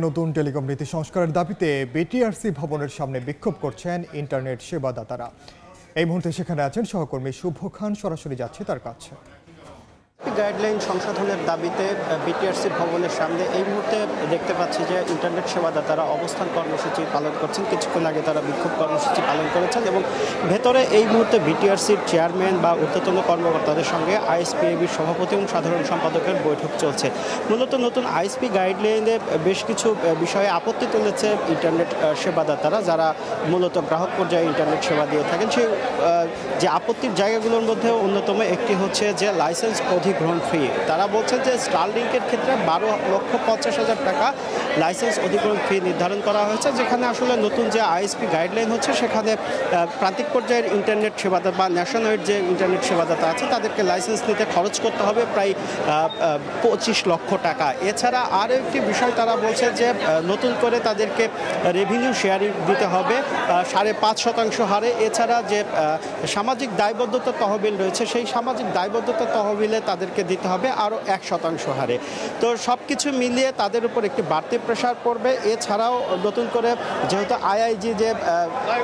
নতুন টেলিকম নীতি সংস্কারের দাবিতে বিটিআরসি ভবনের সামনে বিক্ষোভ করছেন ইন্টারনেট সেবাদাতারা। এই মুহূর্তে সেখানে আছেন সহকর্মী শুভ খান, সরাসরি যাচ্ছে তার কাছে। গাইডলাইন সংশোধনের দাবিতে বিটিআরসি ভবনের সামনে এই মুহূর্তে দেখতে পাচ্ছি যে ইন্টারনেট সেবাদাতারা অবস্থান কর্মসূচি পালন করছেন। কিছুক্ষণ আগে তারা বিক্ষোভ কর্মসূচি পালন করেছেন এবং ভেতরে এই মুহূর্তে বিটিআরসির চেয়ারম্যান বা ঊর্ধ্বতন কর্মকর্তাদের সঙ্গে আইএসপিএবির সভাপতি এবং সাধারণ সম্পাদকের বৈঠক চলছে। মূলত নতুন আইএসপি গাইডলাইনে বেশ কিছু বিষয়ে আপত্তি তুলেছে ইন্টারনেট সেবাদাতারা, যারা মূলত গ্রাহক পর্যায়ে ইন্টারনেট সেবা দিয়ে থাকেন। সেই যে আপত্তির জায়গাগুলোর মধ্যে অন্যতম একটি হচ্ছে যে লাইসেন্স অধিগ্রহণ ফি। তারা বলছেন যে স্টারলিংকের ক্ষেত্রে 12,50,000 টাকা লাইসেন্স অধিগ্রহণ ফি নির্ধারণ করা হয়েছে, যেখানে আসলে নতুন যে আইএসপি গাইডলাইন হচ্ছে সেখানে প্রান্তিক পর্যায়ের ইন্টারনেট সেবাদাতা বা ন্যাশনাল যে ইন্টারনেট সেবাদাতা আছে তাদেরকে লাইসেন্স নিতে খরচ করতে হবে প্রায় 25 লক্ষ টাকা। এছাড়া আরও একটি বিষয় তারা বলছে যে নতুন করে তাদেরকে রেভিনিউ শেয়ারিং দিতে হবে 5.5% হারে। এছাড়া যে সামাজিক দায়বদ্ধতা তহবিল রয়েছে সেই সামাজিক দায়বদ্ধতা তহবিলে তাদেরকে দিতে হবে আরও 1% হারে। তো সব কিছু মিলিয়ে তাদের উপর একটি বাড়তি প্রেশার পড়বে। এছাড়াও নতুন করে যেহেতু আইআইজি যে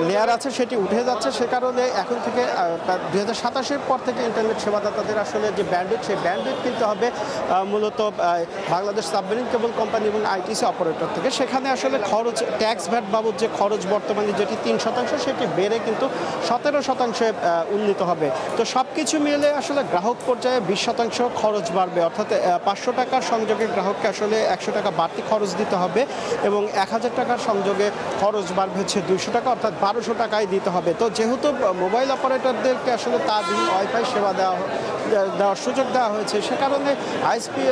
লেয়ার আছে সেটি উঠে যাচ্ছে, সে কারণে এখন থেকে 2027-এর পর থেকে ইন্টারনেট সেবাদাতাদের আসলে যে ব্যান্ডউইথ, সেই ব্যান্ডউইথ কিনতে হবে মূলত বাংলাদেশ সাবমেরিন কেবল কোম্পানি এবং আইটিসি অপারেটর থেকে। সেখানে আসলে খরচ ট্যাক্স ভ্যাট বাবদ যে খরচ বর্তমানে যেটি 3% সেটি বেড়ে কিন্তু 17% উন্নীত হবে। তো সব কিছু মিলে আসলে গ্রাহক পর্যায়ে 20% খরচ বাড়বে, অর্থাৎ 500 টাকার সংযোগে গ্রাহককে আসলে 100 টাকা বাড়তি খরচ দিতে হবে এবং 1000 টাকার সংযোগে খরচ বাড়বে হচ্ছে 200 টাকা, অর্থাৎ 1200 টাকায় দিতে হবে। তো যেহেতু মোবাইল অপারেটরদেরকে আসলে তারবিহীন ওয়াইফাই সেবা দেওয়ার সুযোগ দেওয়া হয়েছে, সে কারণে আইএসপি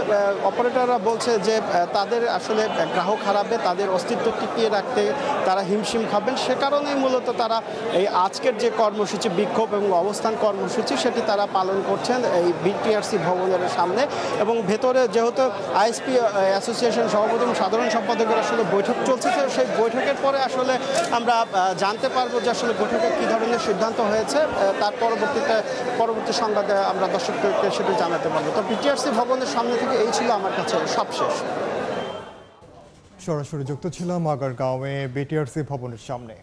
অপারেটররা বলছে যে তাদের আসলে গ্রাহক হারাবে, তাদের অস্তিত্ব টিকিয়ে রাখতে তারা হিমশিম খাবেন। সে কারণেই মূলত তারা এই আজকের যে কর্মসূচি, বিক্ষোভ এবং অবস্থান কর্মসূচি, সেটি তারা পালন করছেন এই বিটিআরসি ভবনের সামনে। এবং ভেতরে যেহেতু আইএসপি অ্যাসোসিয়েশন সভাপতি এবং সাধারণ সম্পাদকের আসলে বৈঠক চলছে, তো সেই বৈঠকের পরে আসলে আমরা জানতে পারবো যে আসলে বৈঠকে কী ধরনের সিদ্ধান্ত হয়েছে। তার পরবর্তী সংবাদে আমরা দর্শকদেরকে সেটি জানাতে পারবো। তো বিটিআরসি ভবনের সামনে থেকে এই ছিল আমার কাছে সবশেষ। সরাসরি যুক্ত ছিলাম আগারগাঁওয়ে বিটিআরসি ভবনের সামনে।